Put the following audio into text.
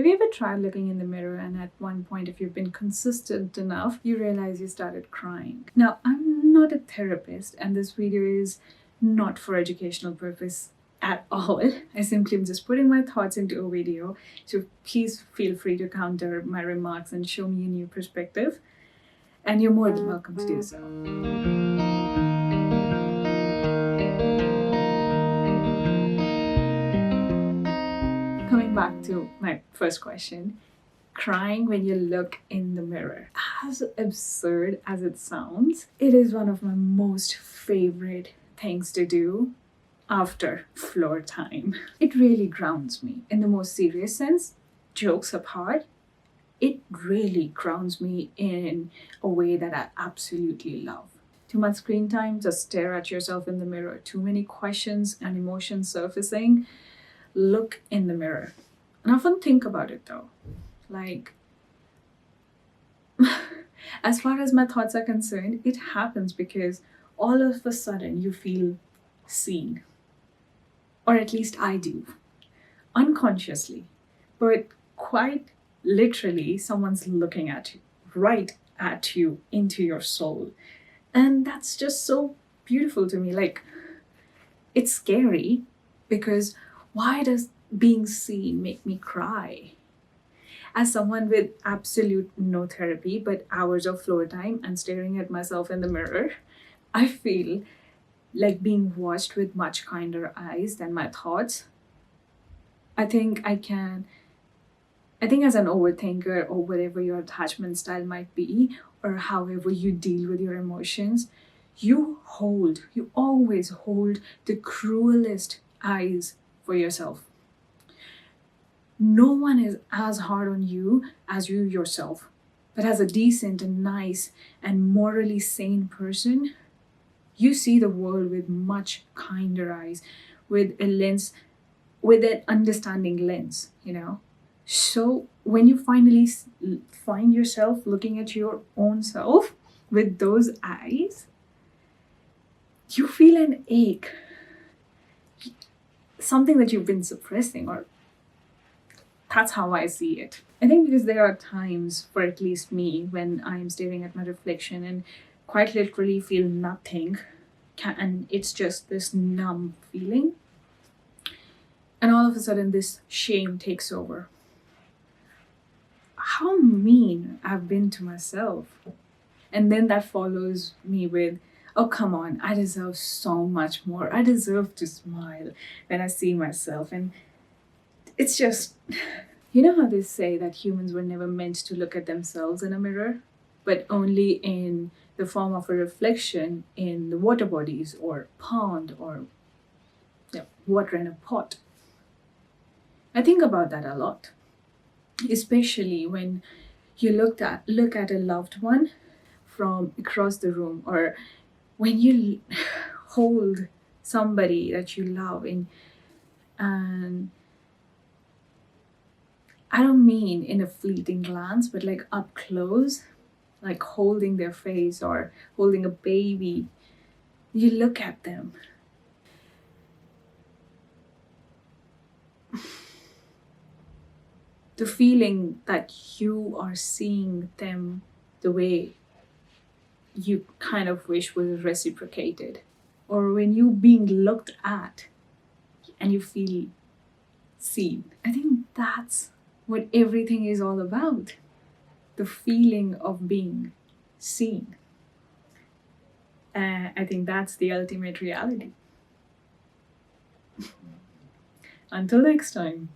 Have you ever tried looking in the mirror and at one point, if you've been consistent enough, you realize you started crying? Now, I'm not a therapist, and this video is not for educational purpose at all. I simply am just putting my thoughts into a video, so please feel free to counter my remarks and show me a new perspective, and you're more than welcome to do so. Coming back to my first question, crying when you look in the mirror. As absurd as it sounds, it is one of my most favorite things to do after floor time. It really grounds me in the most serious sense. Jokes apart, it really grounds me in a way that I absolutely love. Too much screen time, just stare at yourself in the mirror. Too many questions and emotions surfacing, look in the mirror. And often think about it though. Like, as far as my thoughts are concerned, it happens because all of a sudden you feel seen. Or at least I do. Unconsciously. But quite literally, someone's looking at you, right at you, into your soul. And that's just so beautiful to me. Like, it's scary because why does being seen make me cry? As someone with absolute no therapy but hours of floor time and staring at myself in the mirror, I feel like being watched with much kinder eyes than my thoughts. I think as an overthinker, or whatever your attachment style might be, or however you deal with your emotions, you always hold the cruelest eyes for yourself. No one is as hard on you as you yourself. But as a decent and nice and morally sane person, you see the world with much kinder eyes, with an understanding lens, So when you finally find yourself looking at your own self with those eyes, you feel an ache, something that you've been suppressing, or that's how I see it. I think because there are times, for at least me, when I'm staring at my reflection and quite literally feel nothing, and it's just this numb feeling. And all of a sudden this shame takes over. How mean I've been to myself. And then that follows me with, oh, come on, I deserve so much more. I deserve to smile when I see myself. And it's just, you know how they say that humans were never meant to look at themselves in a mirror, but only in the form of a reflection in the water bodies or pond or water in a pot. I think about that a lot, especially when you look at a loved one from across the room, or when you hold somebody that you love and I don't mean in a fleeting glance, but like up close, like holding their face or holding a baby. You look at them. The feeling that you are seeing them the way you kind of wish was reciprocated. Or when you being looked at and you feel seen. I think that's what everything is all about. The feeling of being seen. I think that's the ultimate reality. Until next time.